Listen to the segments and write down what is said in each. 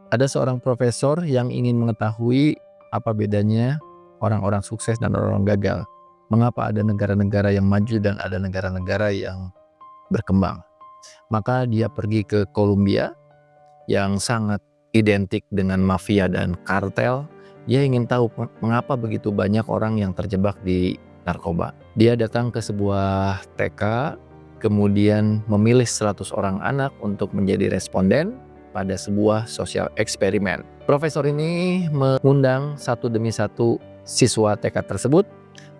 Ada seorang profesor yang ingin mengetahui apa bedanya orang-orang sukses dan orang gagal. Mengapa ada negara-negara yang maju dan ada negara-negara yang berkembang. Maka dia pergi ke Kolombia yang sangat identik dengan mafia dan kartel. Dia ingin tahu mengapa begitu banyak orang yang terjebak di narkoba. Dia datang ke sebuah TK, kemudian memilih 100 orang anak untuk menjadi responden pada sebuah sosial eksperimen. Profesor ini mengundang satu demi satu siswa TK tersebut,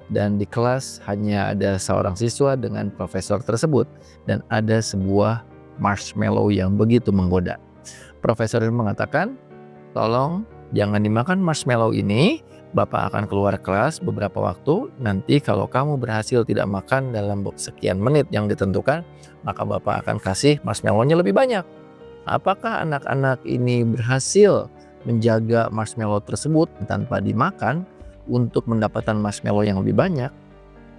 dan di kelas hanya ada seorang siswa dengan profesor tersebut, dan ada sebuah marshmallow yang begitu menggoda. Profesor ini mengatakan, tolong jangan dimakan marshmallow ini, Bapak akan keluar kelas beberapa waktu, nanti kalau kamu berhasil tidak makan dalam sekian menit yang ditentukan, maka Bapak akan kasih marshmallow-nya lebih banyak. Apakah anak-anak ini berhasil menjaga marshmallow tersebut tanpa dimakan untuk mendapatkan marshmallow yang lebih banyak?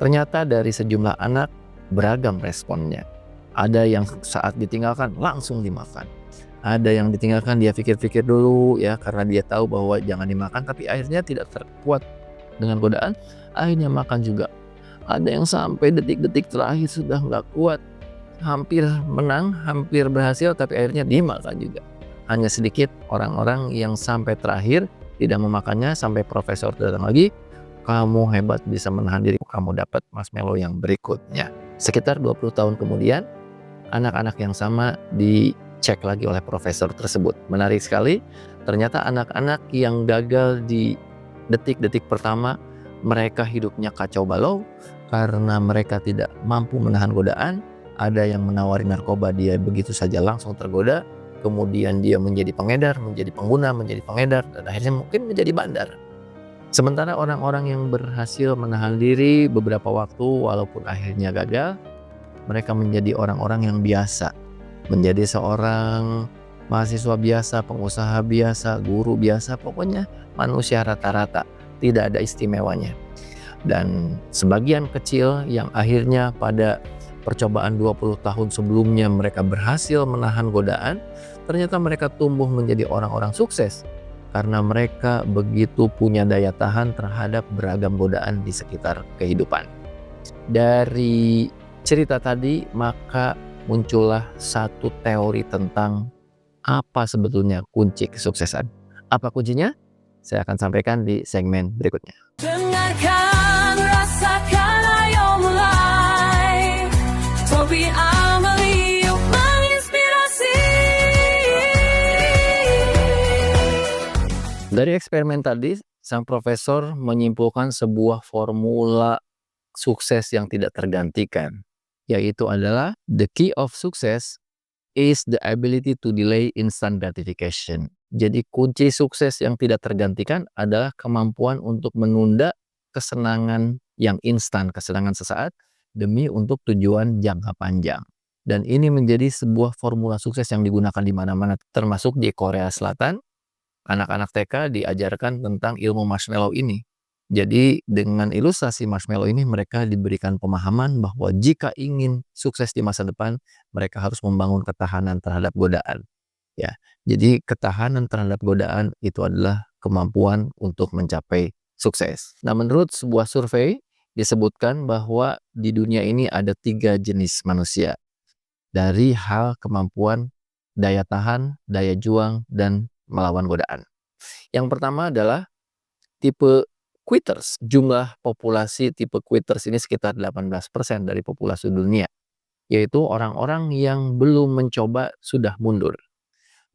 Ternyata dari sejumlah anak beragam responnya. Ada yang saat ditinggalkan langsung dimakan. Ada yang ditinggalkan dia pikir-pikir dulu ya, karena dia tahu bahwa jangan dimakan, tapi akhirnya tidak terkuat dengan godaan, akhirnya makan juga. Ada yang sampai detik-detik terakhir sudah nggak kuat, hampir menang, hampir berhasil, tapi akhirnya dimakan juga. Hanya sedikit orang-orang yang sampai terakhir tidak memakannya, sampai profesor datang lagi, kamu hebat bisa menahan diri, kamu dapat marshmallow yang berikutnya. Sekitar 20 tahun kemudian, anak-anak yang sama dicek lagi oleh profesor tersebut. Menarik sekali, ternyata anak-anak yang gagal di detik-detik pertama, mereka hidupnya kacau balau karena mereka tidak mampu menahan godaan. Ada yang menawari narkoba, dia begitu saja langsung tergoda, kemudian dia menjadi pengedar, menjadi pengguna, menjadi pengedar, dan akhirnya mungkin menjadi bandar. Sementara orang-orang yang berhasil menahan diri beberapa waktu walaupun akhirnya gagal, mereka menjadi orang-orang yang biasa, menjadi seorang mahasiswa biasa, pengusaha biasa, guru biasa, pokoknya manusia rata-rata, tidak ada istimewanya. Dan sebagian kecil yang akhirnya pada percobaan 20 tahun sebelumnya mereka berhasil menahan godaan, ternyata mereka tumbuh menjadi orang-orang sukses karena mereka begitu punya daya tahan terhadap beragam godaan di sekitar kehidupan. Dari cerita tadi maka muncullah satu teori tentang apa sebetulnya kunci kesuksesan. Apa kuncinya? Saya akan sampaikan di segmen berikutnya. Dengarkan, rasakan, ayo mulai. Topi Amelie yuk menginspirasi. Dari eksperimen tadi, sang profesor menyimpulkan sebuah formula sukses yang tidak tergantikan, yaitu adalah the key of success is the ability to delay instant gratification. Jadi kunci sukses yang tidak tergantikan adalah kemampuan untuk menunda kesenangan yang instan, kesenangan sesaat, demi untuk tujuan jangka panjang. Dan ini menjadi sebuah formula sukses yang digunakan di mana-mana, termasuk di Korea Selatan. Anak-anak TK diajarkan tentang ilmu marshmallow ini. Jadi dengan ilustrasi marshmallow ini mereka diberikan pemahaman bahwa jika ingin sukses di masa depan, mereka harus membangun ketahanan terhadap godaan. Ya, jadi ketahanan terhadap godaan itu adalah kemampuan untuk mencapai sukses. Nah, menurut sebuah survei disebutkan bahwa di dunia ini ada 3 jenis manusia. Dari hal kemampuan daya tahan, daya juang, dan melawan godaan. Yang pertama adalah tipe quitters. Jumlah populasi tipe quitters ini sekitar 18% dari populasi dunia, yaitu orang-orang yang belum mencoba sudah mundur.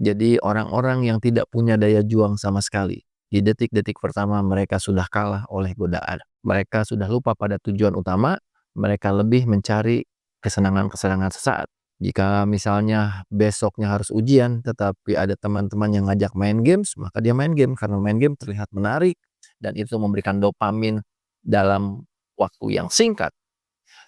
Jadi orang-orang yang tidak punya daya juang sama sekali. Di detik-detik pertama mereka sudah kalah oleh godaan. Mereka sudah lupa pada tujuan utama, mereka lebih mencari kesenangan-kesenangan sesaat. Jika misalnya besoknya harus ujian, tetapi ada teman-teman yang ngajak main games, maka dia main game karena main game terlihat menarik dan itu memberikan dopamin dalam waktu yang singkat.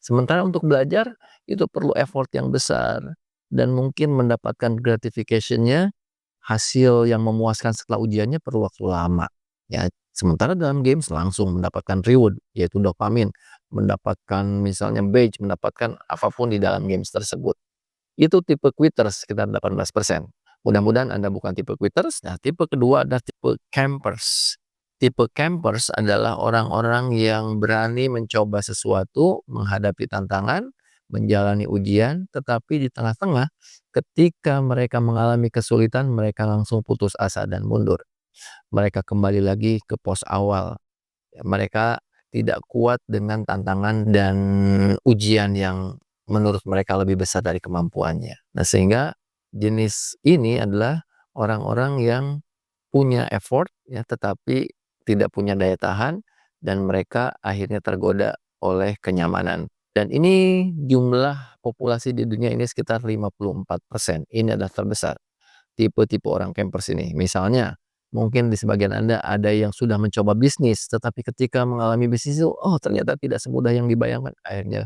Sementara untuk belajar itu perlu effort yang besar dan mungkin mendapatkan gratification-nya, hasil yang memuaskan setelah ujiannya perlu waktu lama. Ya, sementara dalam games langsung mendapatkan reward yaitu dopamin, mendapatkan misalnya badge, mendapatkan apapun di dalam games tersebut. Itu tipe quitters sekitar 18%. Mudah-mudahan Anda bukan tipe quitters. Nah, tipe kedua adalah tipe campers. Tipe campers adalah orang-orang yang berani mencoba sesuatu, menghadapi tantangan, menjalani ujian, tetapi di tengah-tengah ketika mereka mengalami kesulitan, mereka langsung putus asa dan mundur. Mereka kembali lagi ke pos awal. Mereka tidak kuat dengan tantangan dan ujian yang menurut mereka lebih besar dari kemampuannya. Nah, sehingga jenis ini adalah orang-orang yang punya effort ya, tetapi tidak punya daya tahan dan mereka akhirnya tergoda oleh kenyamanan. Dan ini jumlah populasi di dunia ini sekitar 54%. Ini adalah terbesar tipe-tipe orang campers ini. Misalnya, mungkin di sebagian Anda ada yang sudah mencoba bisnis, tetapi ketika mengalami bisnis itu, oh ternyata tidak semudah yang dibayangkan, akhirnya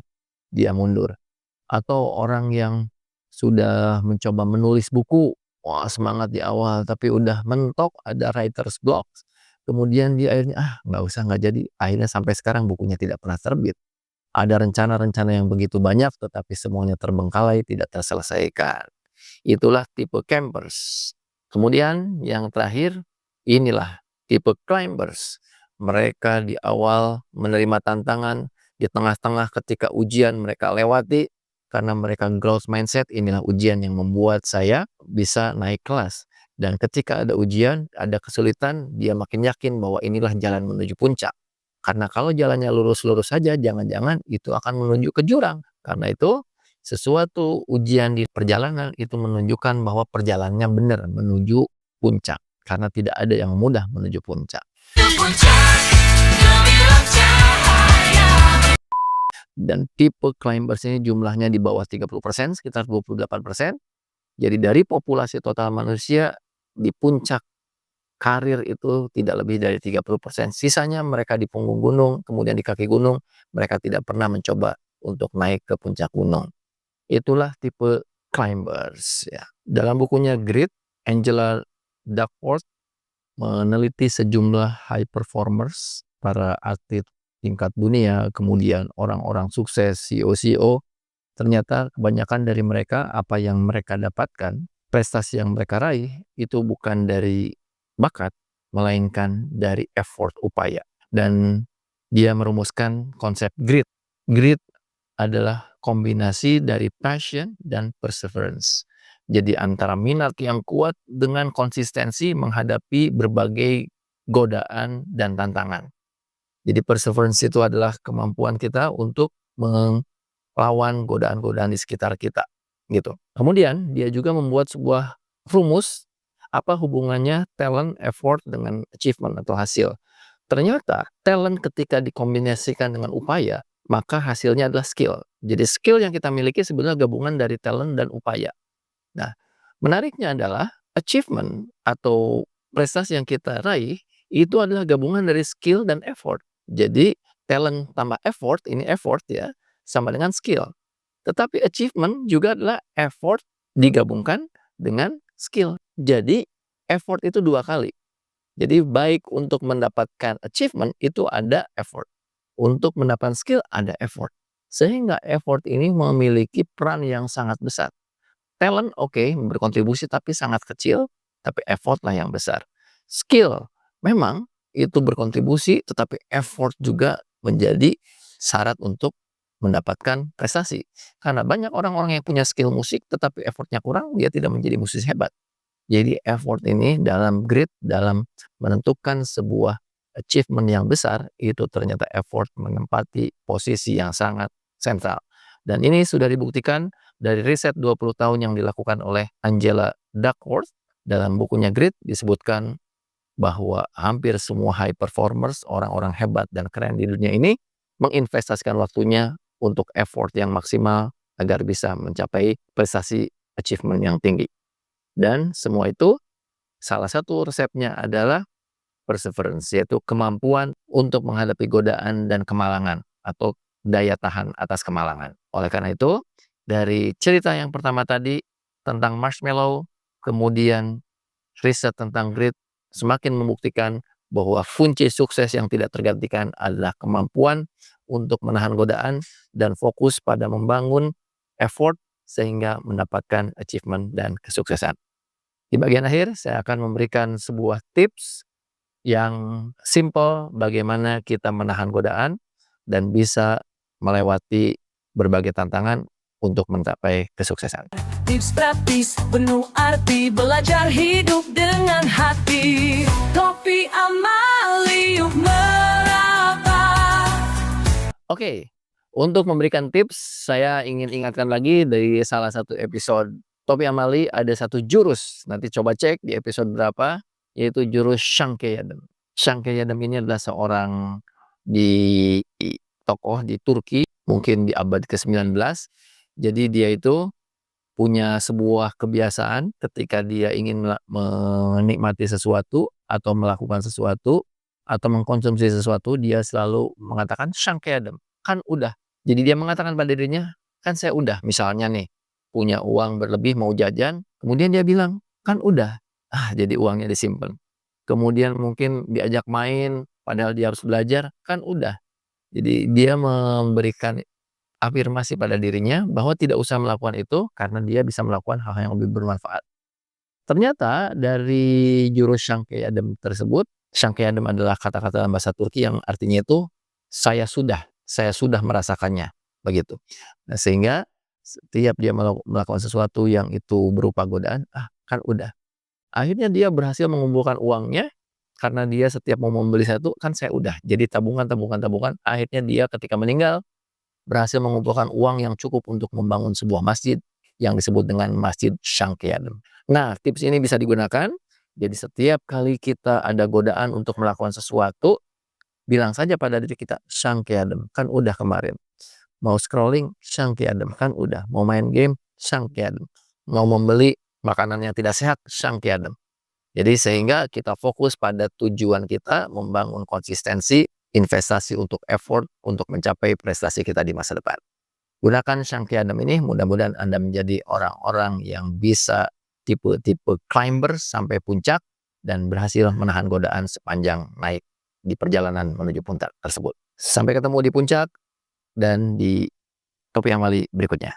dia mundur. Atau orang yang sudah mencoba menulis buku, wah semangat di awal, tapi udah mentok, ada writer's block. Kemudian dia akhirnya, nggak usah, nggak jadi. Akhirnya sampai sekarang bukunya tidak pernah terbit. Ada rencana-rencana yang begitu banyak, tetapi semuanya terbengkalai, tidak terselesaikan. Itulah tipe campers. Kemudian yang terakhir, inilah tipe climbers. Mereka di awal menerima tantangan, di tengah-tengah ketika ujian mereka lewati, karena mereka growth mindset, inilah ujian yang membuat saya bisa naik kelas. Dan ketika ada ujian, ada kesulitan, dia makin yakin bahwa inilah jalan menuju puncak. Karena kalau jalannya lurus-lurus saja, jangan-jangan itu akan menuju ke jurang. Karena itu, sesuatu ujian di perjalanan itu menunjukkan bahwa perjalanannya benar menuju puncak. Karena tidak ada yang mudah menuju puncak. Dan tipe climbers ini jumlahnya di bawah 30%, sekitar 28%. Jadi dari populasi total manusia, di puncak karir itu tidak lebih dari 30%. Sisanya mereka di punggung gunung, kemudian di kaki gunung, mereka tidak pernah mencoba untuk naik ke puncak gunung. Itulah tipe climbers ya. Dalam bukunya Grit, Angela Duckworth meneliti sejumlah high performers, para atlet tingkat dunia, kemudian orang-orang sukses, CEO-CEO. Ternyata kebanyakan dari mereka, apa yang mereka dapatkan, prestasi yang mereka raih, itu bukan dari bakat, melainkan dari effort, upaya. Dan dia merumuskan konsep grit. Grit adalah kombinasi dari passion dan perseverance. Jadi antara minat yang kuat dengan konsistensi menghadapi berbagai godaan dan tantangan. Jadi perseverance itu adalah kemampuan kita untuk melawan godaan-godaan di sekitar kita, gitu. Kemudian dia juga membuat sebuah rumus, apa hubungannya talent, effort dengan achievement atau hasil. Ternyata talent ketika dikombinasikan dengan upaya, maka hasilnya adalah skill. Jadi skill yang kita miliki sebenarnya gabungan dari talent dan upaya. Nah, menariknya adalah achievement atau prestasi yang kita raih itu adalah gabungan dari skill dan effort. Jadi talent tambah effort, ini effort ya, sama dengan skill. Tetapi achievement juga adalah effort digabungkan dengan skill. Jadi effort itu 2 kali. Jadi baik untuk mendapatkan achievement itu ada effort. Untuk mendapatkan skill ada effort. Sehingga effort ini memiliki peran yang sangat besar. Talent oke, berkontribusi tapi sangat kecil, tapi effort lah yang besar. Skill memang itu berkontribusi, tetapi effort juga menjadi syarat untuk mendapatkan prestasi. Karena banyak orang-orang yang punya skill musik tetapi effortnya kurang, dia tidak menjadi musisi hebat. Jadi effort ini dalam grit, dalam menentukan sebuah achievement yang besar, itu ternyata effort menempati posisi yang sangat sentral. Dan ini sudah dibuktikan dari riset 20 tahun yang dilakukan oleh Angela Duckworth. Dalam bukunya Grit disebutkan bahwa hampir semua high performers, orang-orang hebat dan keren di dunia ini, menginvestasikan waktunya untuk effort yang maksimal agar bisa mencapai prestasi achievement yang tinggi. Dan semua itu salah satu resepnya adalah perseverance, yaitu kemampuan untuk menghadapi godaan dan kemalangan atau daya tahan atas kemalangan. Oleh karena itu, dari cerita yang pertama tadi tentang marshmallow, kemudian riset tentang grit, semakin membuktikan bahwa kunci sukses yang tidak tergantikan adalah kemampuan untuk menahan godaan dan fokus pada membangun effort sehingga mendapatkan achievement dan kesuksesan. Di bagian akhir saya akan memberikan sebuah tips yang simple bagaimana kita menahan godaan dan bisa melewati berbagai tantangan untuk mencapai kesuksesan. Tips praktis penuh arti, belajar hidup dengan hati. Topi Amaliuk meraba. Oke, untuk memberikan tips, saya ingin ingatkan lagi dari salah satu episode Topi Amali ada satu jurus, nanti coba cek di episode berapa, yaitu jurus Shankayadam. Shankayadam ini adalah seorang tokoh di Turki, mungkin di abad ke-19. Jadi dia itu punya sebuah kebiasaan ketika dia ingin menikmati sesuatu atau melakukan sesuatu atau mengkonsumsi sesuatu, dia selalu mengatakan Shankayadam, kan udah. Jadi dia mengatakan pada dirinya, kan saya udah. Misalnya nih, punya uang berlebih mau jajan, kemudian dia bilang, kan udah. Jadi uangnya disimpan. Kemudian mungkin diajak main, padahal dia harus belajar, kan udah. Jadi dia memberikan afirmasi pada dirinya bahwa tidak usah melakukan itu karena dia bisa melakukan hal yang lebih bermanfaat. Ternyata dari jurus Shankayadam tersebut, Shankayadam adalah kata-kata dalam bahasa Turki yang artinya itu saya sudah merasakannya, begitu. Nah, sehingga setiap dia melakukan sesuatu yang itu berupa godaan, kan udah. Akhirnya dia berhasil mengumpulkan uangnya karena dia setiap mau membeli satu kan saya udah. Jadi tabungan. Akhirnya dia ketika meninggal berhasil mengumpulkan uang yang cukup untuk membangun sebuah masjid yang disebut dengan Masjid Shankayadam. Nah, tips ini bisa digunakan. Jadi setiap kali kita ada godaan untuk melakukan sesuatu, bilang saja pada diri kita, Shankayadam, kan udah kemarin. Mau scrolling, Shankayadam, kan udah. Mau main game, Shankayadam. Mau membeli makanan yang tidak sehat, Shankayadam. Jadi sehingga kita fokus pada tujuan kita, membangun konsistensi, investasi untuk effort, untuk mencapai prestasi kita di masa depan. Gunakan Shankayadam ini, mudah-mudahan Anda menjadi orang-orang yang bisa tipe-tipe climber sampai puncak dan berhasil menahan godaan sepanjang naik di perjalanan menuju puncak tersebut. Sampai ketemu di puncak dan di Topi Amali berikutnya.